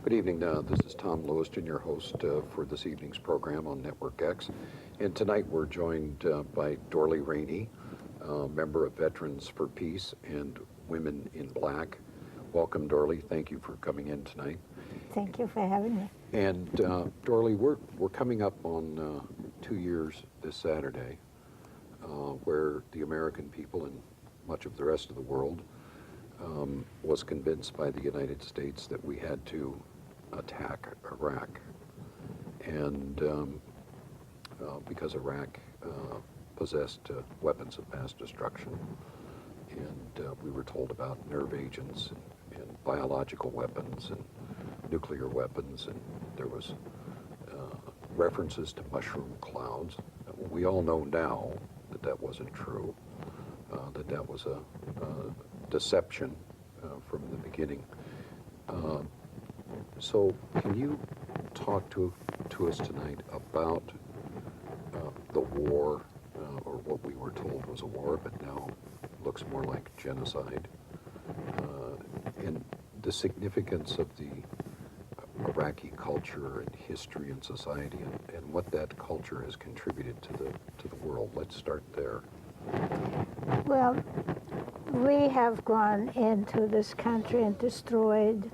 Good evening. This is Tom Lewiston, your host for this evening's program on Network X. And tonight we're joined by Dorli Rainey, member of Veterans for Peace and Women in Black. Welcome, Dorli. Thank you for coming in tonight. Thank you for having me. And Dorli, we're coming up on 2 years this Saturday, where the American people and much of the rest of the world was convinced by the United States that we had to attack Iraq. And because Iraq possessed weapons of mass destruction, and we were told about nerve agents and biological weapons and nuclear weapons, and there was references to mushroom clouds. We all know now that that wasn't true, that was a deception from the beginning. So can you talk to us tonight about the war, or what we were told was a war, but now looks more like genocide, and the significance of the Iraqi culture and history and society, and what that culture has contributed to the world? Let's start there. Well, we have gone into this country and destroyed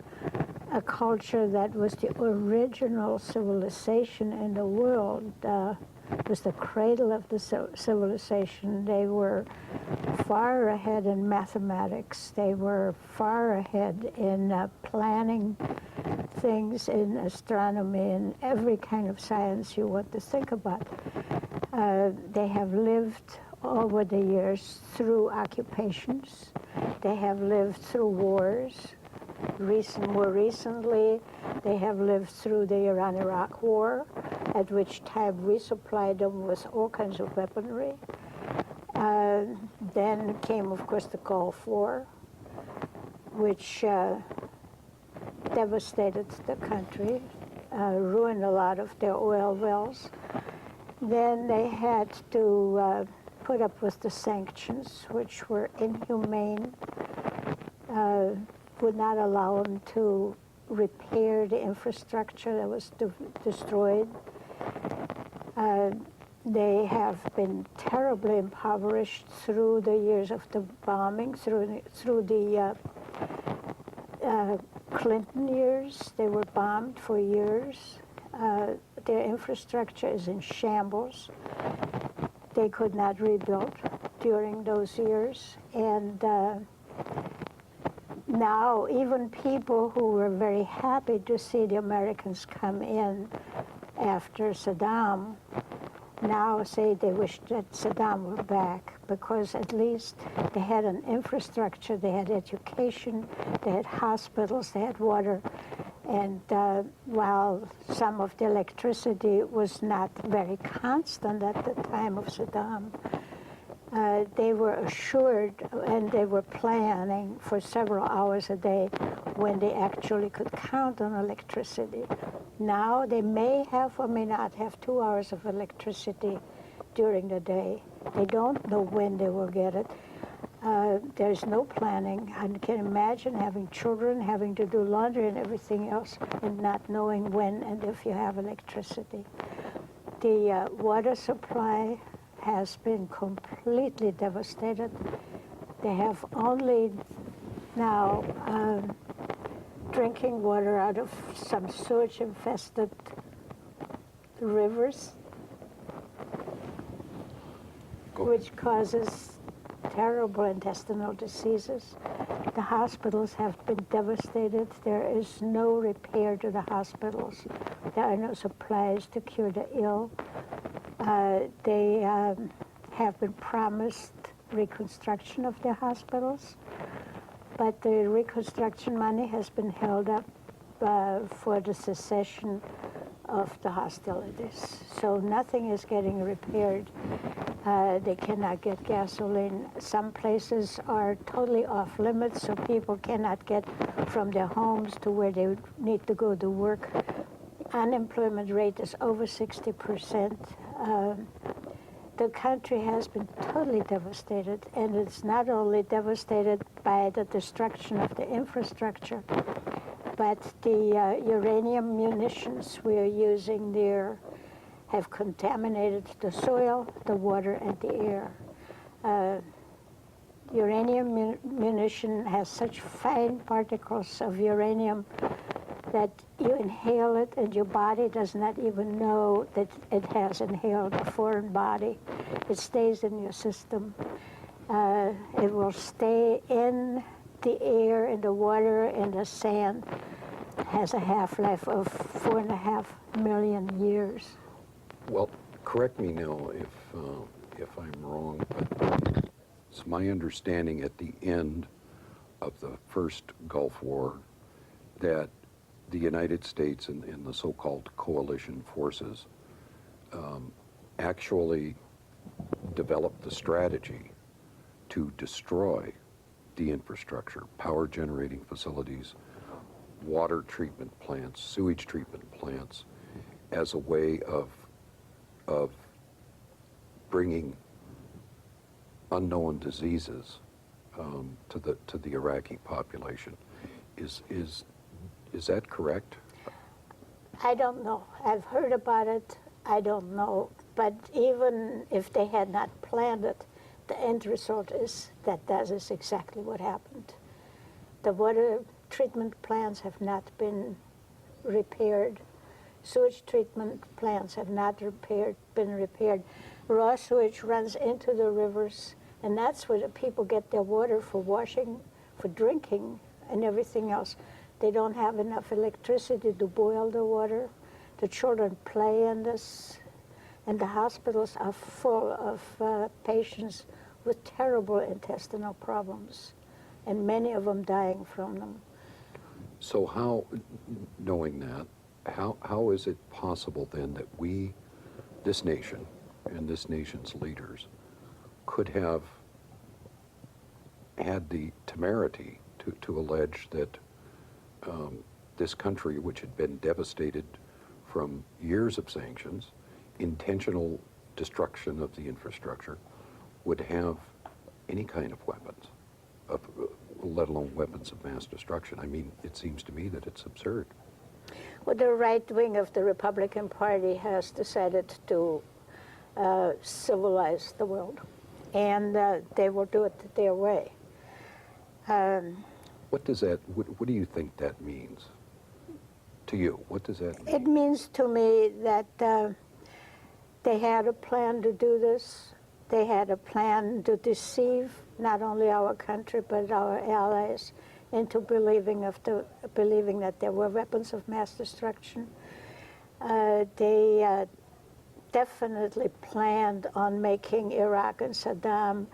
a culture that was the original civilization in the world. It was the cradle of the civilization. They were far ahead in mathematics. They were far ahead in planning things, in astronomy, and every kind of science you want to think about. They have lived over the years through occupations. They have lived through wars. More recently, they have lived through the Iran-Iraq War, at which time we supplied them with all kinds of weaponry. Then came, of course, the Gulf War, which devastated the country, ruined a lot of their oil wells. Then they had to put up with the sanctions, which were inhumane, would not allow them to repair the infrastructure that was destroyed. They have been terribly impoverished through the years of the bombing, through the Clinton years. They were bombed for years. Their infrastructure is in shambles. They could not rebuild during those years. And now even people who were very happy to see the Americans come in after Saddam now say they wish that Saddam were back, because at least they had an infrastructure, they had education, they had hospitals, they had water. And while some of the electricity was not very constant at the time of Saddam, they were assured, and they were planning for several hours a day when they actually could count on electricity. Now they may have or may not have 2 hours of electricity during the day. They don't know when they will get it. There's no planning. I can imagine having children, having to do laundry and everything else, and not knowing when and if you have electricity. The water supply has been completely devastated. They have only now drinking water out of some sewage-infested rivers, which causes terrible intestinal diseases. The hospitals have been devastated. There is no repair to the hospitals. There are no supplies to cure the ill. They have been promised reconstruction of their hospitals, but the reconstruction money has been held up for the cessation of the hostilities. So nothing is getting repaired. They cannot get gasoline. Some places are totally off limits, so people cannot get from their homes to where they need to go to work. Unemployment rate is over 60%. The country has been totally devastated, and it's not only devastated by the destruction of the infrastructure, But the uranium munitions we are using there have contaminated the soil, the water, and the air. Uranium munition has such fine particles of uranium that you inhale it and your body does not even know that it has inhaled a foreign body. It stays in your system. It will stay in the air, in the water, in the sand. It has a half-life of 4.5 million years. Well, correct me now if I'm wrong, but it's my understanding at the end of the first Gulf War that the United States and the so-called coalition forces actually developed the strategy to destroy the infrastructure, power generating facilities, water treatment plants, sewage treatment plants, as a way of bringing unknown diseases to the Iraqi population. Is that correct? I don't know. I've heard about it. I don't know. But even if they had not planned it, the end result is that that is exactly what happened. The water treatment plants have not been repaired. Sewage treatment plants have not been repaired. Raw sewage runs into the rivers, and that's where the people get their water for washing, for drinking, and everything else. They don't have enough electricity to boil the water. The children play in this, and the hospitals are full of patients with terrible intestinal problems, and many of them dying from them. So how, knowing that, how is it possible then that we, this nation, and this nation's leaders, could have had the temerity to allege that this country, which had been devastated from years of sanctions, intentional destruction of the infrastructure, would have any kind of weapons, let alone weapons of mass destruction? I mean, it seems to me that it's absurd. Well, the right wing of the Republican Party has decided to civilize the world, and they will do it their way. What does that, what do you think that means to you? What does that mean? It means to me that they had a plan to do this. They had a plan to deceive not only our country but our allies into believing that there were weapons of mass destruction. They definitely planned on making Iraq and Saddam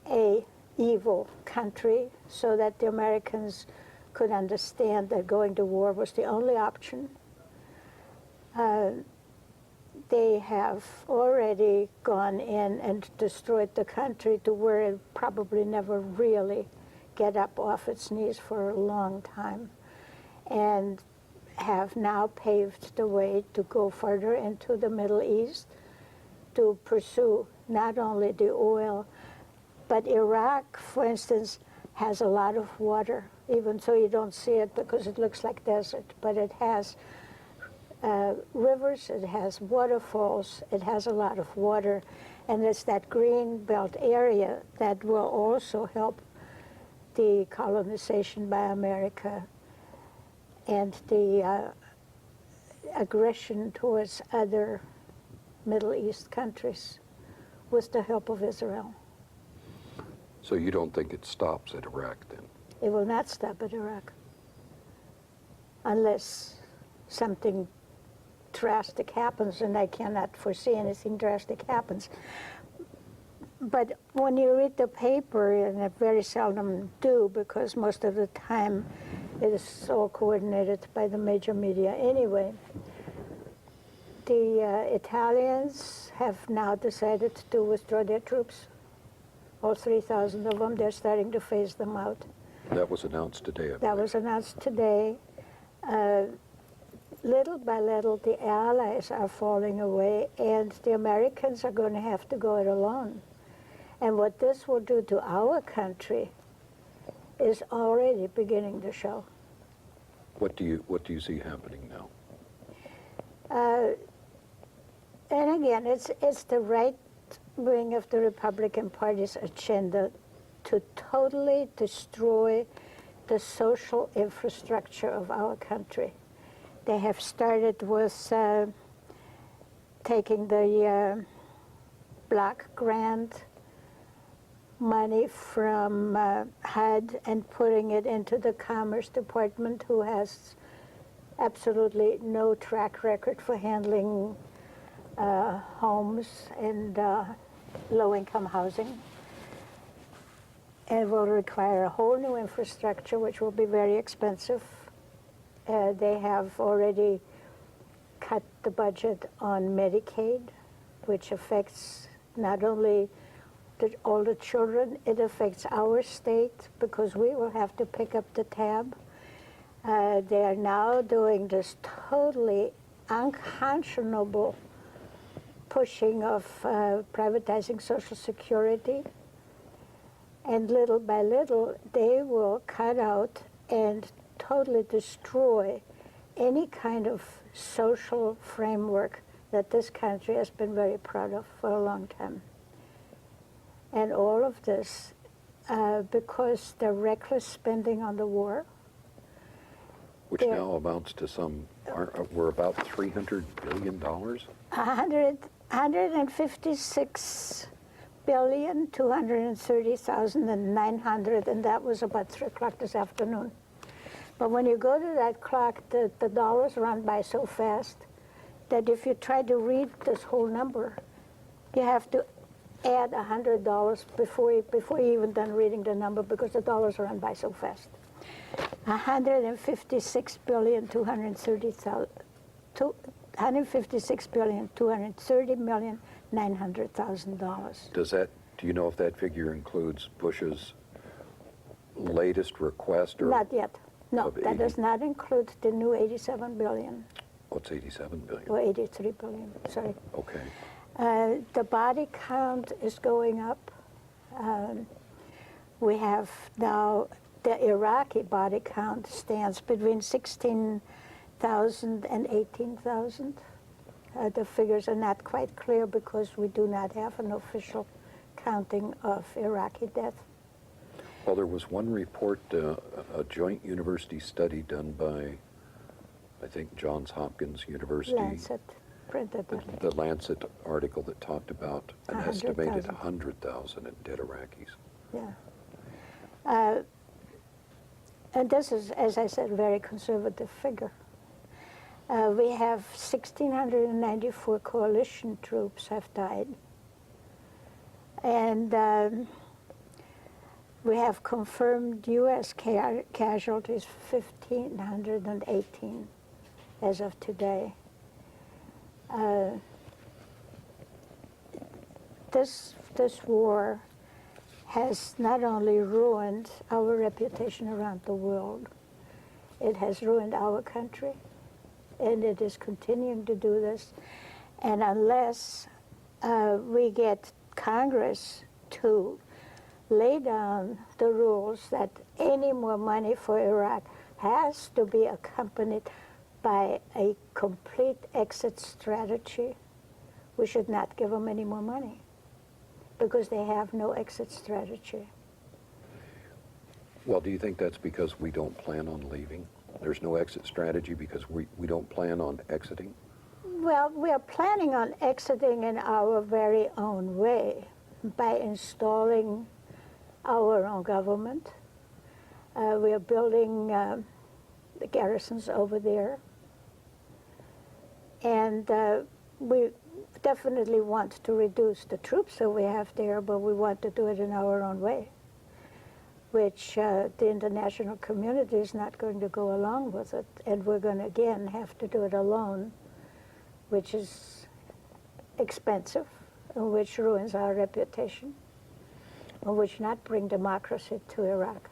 a evil country so that the Americans could understand that going to war was the only option. They have already gone in and destroyed the country to where it probably never really get up off its knees for a long time, and have now paved the way to go further into the Middle East to pursue not only the oil, but Iraq, for instance, has a lot of water, even so you don't see it because it looks like desert, but it has rivers, it has waterfalls, it has a lot of water, and it's that green belt area that will also help the colonization by America and the aggression towards other Middle East countries with the help of Israel. So you don't think it stops at Iraq then? It will not stop at Iraq unless something drastic happens, and I cannot foresee anything drastic happens. But when you read the paper, and I very seldom do because most of the time it is all coordinated by the major media anyway, the Italians have now decided to withdraw their troops. All 3,000 of them, they're starting to phase them out. That was announced today, I believe. That was announced today. Little by little, the Allies are falling away, and the Americans are going to have to go it alone. And what this will do to our country is already beginning to show. What do you see happening now? And again, it's the right wing of the Republican Party's agenda to totally destroy the social infrastructure of our country. They have started with taking the block grant money from HUD and putting it into the Commerce Department, who has absolutely no track record for handling homes and low-income housing. It will require a whole new infrastructure, which will be very expensive. They have already cut the budget on Medicaid, which affects not only all the children, it affects our state because we will have to pick up the tab. They are now doing this totally unconscionable pushing of privatizing Social Security. And little by little, they will cut out and totally destroy any kind of social framework that this country has been very proud of for a long time. And all of this because the reckless spending on the war. Which now amounts to we're about $300 billion? 156,230,900, and that was about 3 o'clock this afternoon. But when you go to that clock, the dollars run by so fast that if you try to read this whole number, you have to add $100 before you even done reading the number, because the dollars run by so fast. 156,230,900,000. Do you know if that figure includes Bush's latest request? Or not yet. No, that 80? does not include the new $87 billion. What's $87 billion? Or $83 billion, sorry. Okay. The body count is going up. We have now, the Iraqi body count stands between 16,000 and 18,000. The figures are not quite clear because we do not have an official counting of Iraqi death. Well, there was one report, a joint university study done by, I think, Johns Hopkins University. Lancet printed it. The Lancet article that talked about an 100,000. estimated 100,000 dead Iraqis. Yeah. And this is, as I said, a very conservative figure. We have 1,694 coalition troops have died. And we have confirmed U.S. casualties, 1,518 as of today. This war has not only ruined our reputation around the world, it has ruined our country, and it is continuing to do this. And unless we get Congress to lay down the rules that any more money for Iraq has to be accompanied by a complete exit strategy, we should not give them any more money, because they have no exit strategy. Well, do you think that's because we don't plan on leaving? There's no exit strategy because we don't plan on exiting? Well, we are planning on exiting in our very own way by installing our own government. We are building the garrisons over there. And we definitely want to reduce the troops that we have there, but we want to do it in our own way, which the international community is not going to go along with it. And we're going to, again, have to do it alone, which is expensive, and which ruins our reputation, and which not bring democracy to Iraq.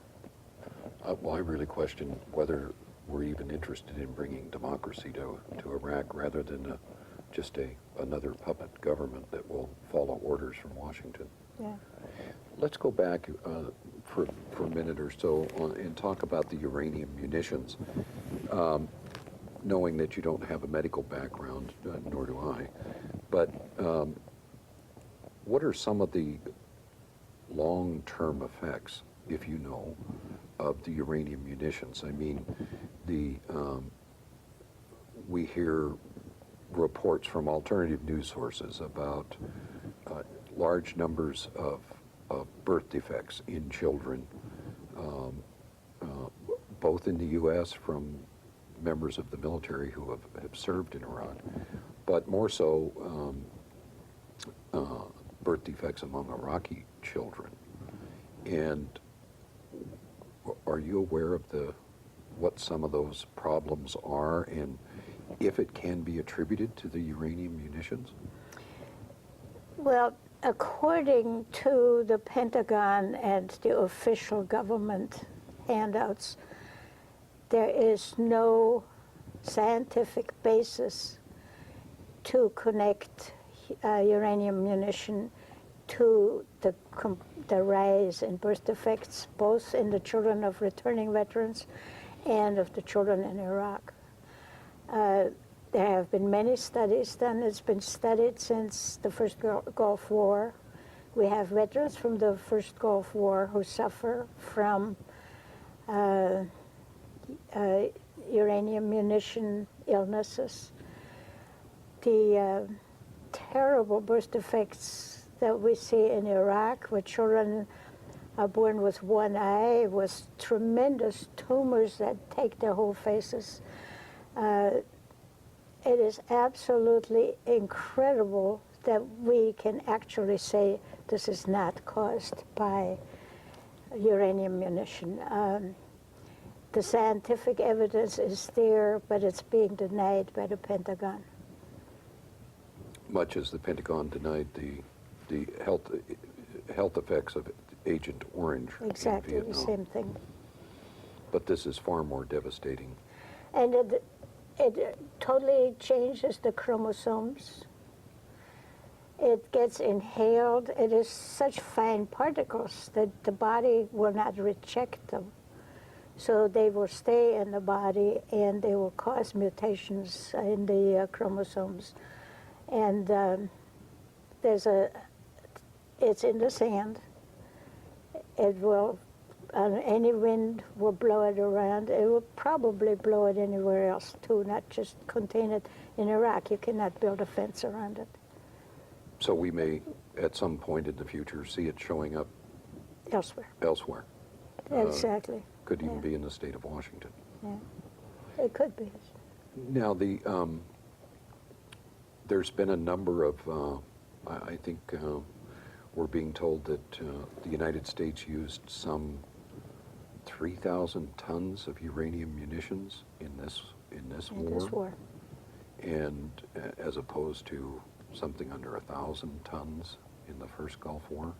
Well, I really question whether we're even interested in bringing democracy to Iraq, rather than just another puppet government that will follow orders from Washington. Yeah. Let's go back for a minute or so and talk about the uranium munitions, knowing that you don't have a medical background, nor do I, but what are some of the long-term effects, if you know, of the uranium munitions? I mean, we hear reports from alternative news sources about large numbers of birth defects in children, both in the U.S. from members of the military who have served in Iraq, but more so birth defects among Iraqi children. And are you aware of what some of those problems are, and if it can be attributed to the uranium munitions? Well, according to the Pentagon and the official government handouts, there is no scientific basis to connect uranium munition to the rise in birth defects, both in the children of returning veterans and of the children in Iraq. There have been many studies done. It's been studied since the first Gulf War. We have veterans from the first Gulf War who suffer from uranium munition illnesses. The terrible birth defects that we see in Iraq, where children are born with one eye, with tremendous tumors that take their whole faces. It is absolutely incredible that we can actually say this is not caused by uranium munition. The scientific evidence is there, but it's being denied by the Pentagon. Much as the Pentagon denied the health effects of Agent Orange Exactly in Vietnam. the same thing. But this is far more devastating. And it totally changes the chromosomes. It gets inhaled. It is such fine particles that the body will not reject them. So they will stay in the body and they will cause mutations in the chromosomes. And it's in the sand. It will, any wind will blow it around. It will probably blow it anywhere else too, not just contain it in Iraq. You cannot build a fence around it. So we may, at some point in the future, see it showing up Elsewhere. Uh, Exactly. Could even be in the state of Washington. Yeah, it could be. Now, there's been a number of, I think we're being told that the United States used some 3,000 tons of uranium munitions in this war. And as opposed to something under 1,000 tons in the first Gulf War.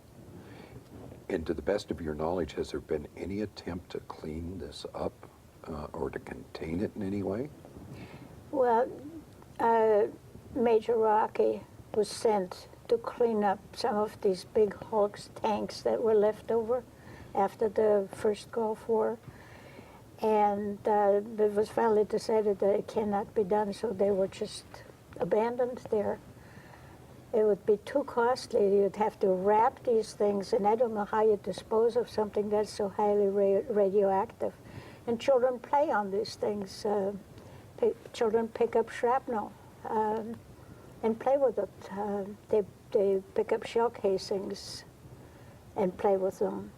And to the best of your knowledge, has there been any attempt to clean this up or to contain it in any way? Well, Major Rocky was sent to clean up some of these big hulks tanks that were left over after the first Gulf War. And it was finally decided that it cannot be done, so they were just abandoned there. It would be too costly. You'd have to wrap these things, and I don't know how you dispose of something that's so highly radioactive. And children play on these things. Children pick up shrapnel and play with it. They pick up shell casings and play with them.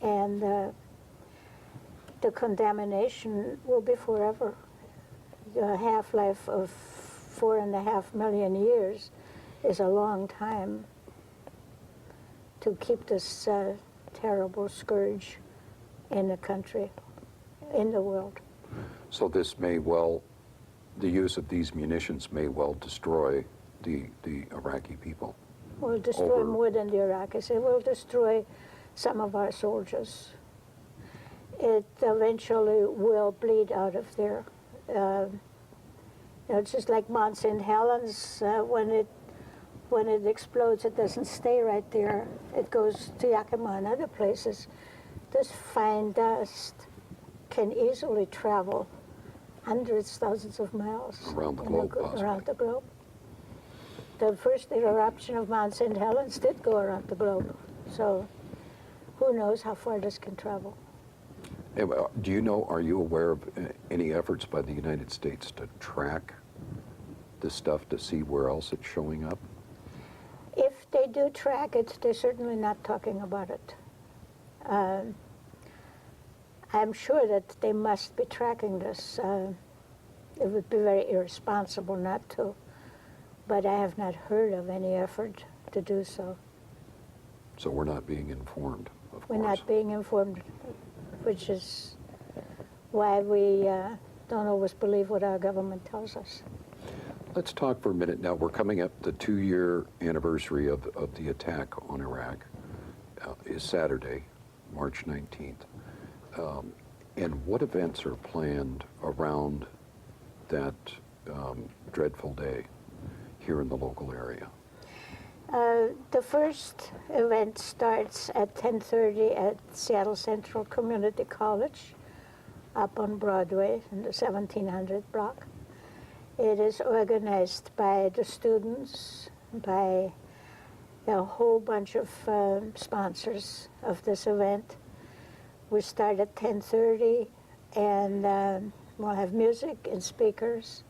And the contamination will be forever. The half-life of 4.5 million years is a long time to keep this terrible scourge in the country, in the world. So this may well, the use of these munitions may well destroy the Iraqi people. Will destroy more than the Iraqis. It will destroy some of our soldiers. It eventually will bleed out of there. It's just like Mount St. Helens. When it explodes, it doesn't stay right there. It goes to Yakima and other places. This fine dust can easily travel hundreds, thousands of miles. Around the globe, possibly. Around the globe. The first eruption of Mount St. Helens did go around the globe. So who knows how far this can travel. Do you know, are you aware of any efforts by the United States to track this stuff to see where else it's showing up? If they do track it, they're certainly not talking about it. I'm sure that they must be tracking this. It would be very irresponsible not to, but I have not heard of any effort to do so. So we're not being informed, of course. We're not being informed, which is why we don't always believe what our government tells us. Let's talk for a minute now. We're coming up, the 2-year anniversary of the attack on Iraq is Saturday, March 19th. And what events are planned around that dreadful day here in the local area? The first event starts at 10:30 at Seattle Central Community College up on Broadway in the 1700 block. It is organized by the students, by a whole bunch of sponsors of this event. We start at 10:30 and we'll have music and speakers,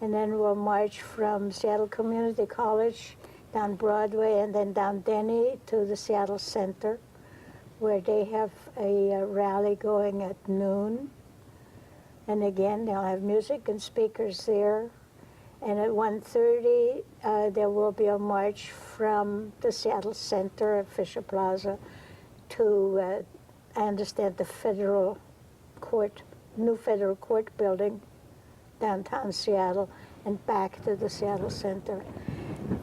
and then we'll march from Seattle Community College down Broadway and then down Denny to the Seattle Center, where they have a rally going at noon. And again, they'll have music and speakers there. And at 1:30, there will be a march from the Seattle Center at Fisher Plaza to, I understand, the federal court, new federal court building downtown Seattle, and back to the Seattle Center.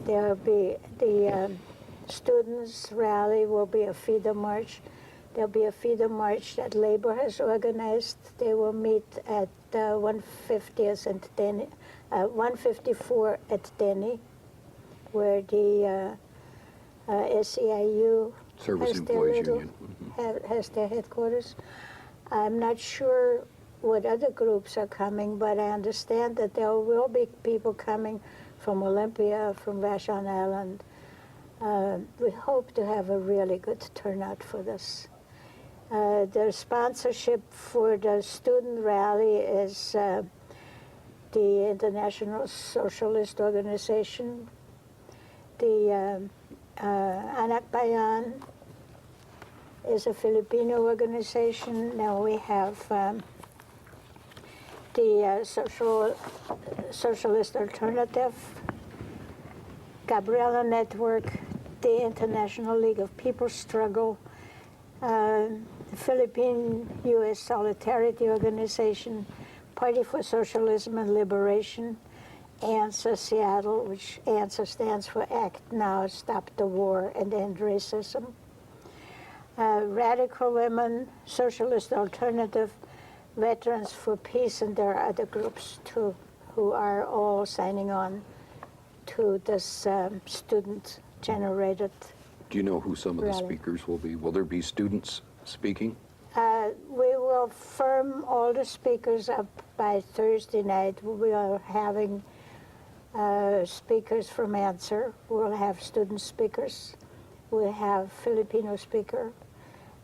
There'll be the students' rally will be a feeder march. There'll be a feeder march that labor has organized. They will meet at 150th and Denny, 154 at Denny, where the SEIU Service has their Employees little, Union. has their headquarters. I'm not sure what other groups are coming, but I understand that there will be people coming from Olympia, from Vashon Island. We hope to have a really good turnout for this. The sponsorship for the student rally is the International Socialist Organization, the Anak Bayan is a Filipino organization. Now we have the Socialist Alternative, Gabriela Network, the International League of People's Struggle, the Philippine-U.S. Solidarity Organization, Party for Socialism and Liberation, ANSA Seattle, which ANSA stands for Act Now, Stop the War and End Racism, Radical Women, Socialist Alternative, Veterans for Peace, and there are other groups too who are all signing on to this student-generated. Do you know who some of the rally. speakers will be? Will there be students speaking? We will firm all the speakers up by Thursday night. We are having speakers from ANSWER. We'll have student speakers. We'll have Filipino speaker.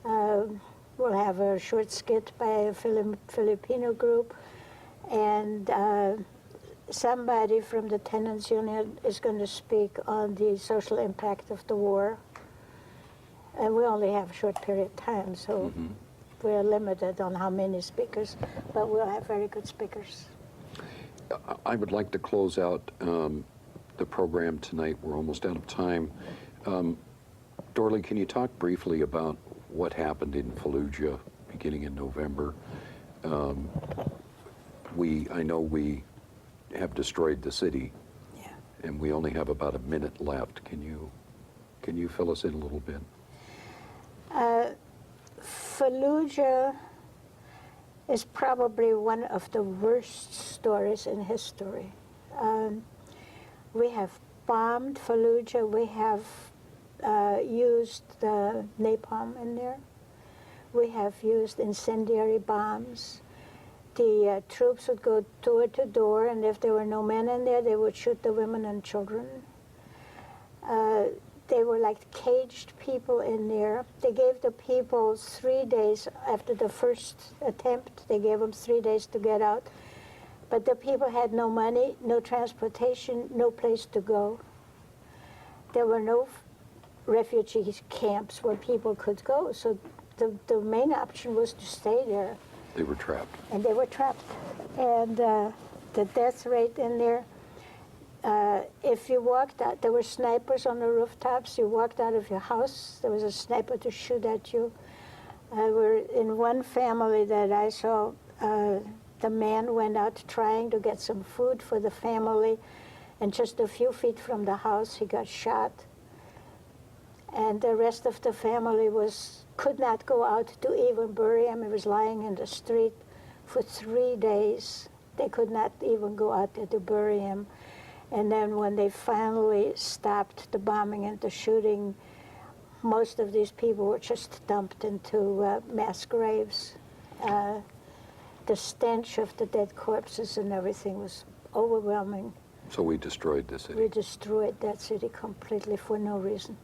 We'll have a short skit by a Filipino group. And somebody from the tenants union is going to speak on the social impact of the war. And we only have a short period of time, so we're limited on how many speakers, but we'll have very good speakers. I would like to close out the program tonight. We're almost out of time. Dorli, can you talk briefly about what happened in Fallujah beginning in November? I know we have destroyed the city, and we only have about a minute left. Can you fill us in a little bit? Fallujah is probably one of the worst stories in history. We have bombed Fallujah. We have used the napalm in there. We have used incendiary bombs. The troops would go door to door, and if there were no men in there, they would shoot the women and children. They were like caged people in there. They gave the people 3 days after the first attempt. They gave them 3 days to get out. But the people had no money, no transportation, no place to go. There were no refugee camps where people could go. So the main option was to stay there. They were trapped. And they were trapped. And the death rate in there, if you walked out, there were snipers on the rooftops. You walked out of your house, there was a sniper to shoot at you. We're in one family that I saw, the man went out trying to get some food for the family, and just a few feet from the house, he got shot. And the rest of the family could not go out to even bury him. He was lying in the street for 3 days. They could not even go out there to bury him. And then when they finally stopped the bombing and the shooting, most of these people were just dumped into mass graves. The stench of the dead corpses and everything was overwhelming. So we destroyed the city. We destroyed that city completely for no reason.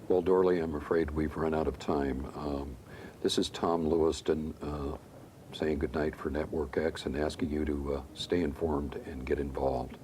Well, Dorli, I'm afraid we've run out of time. This is Tom Lewiston saying goodnight for Network X and asking you to stay informed and get involved.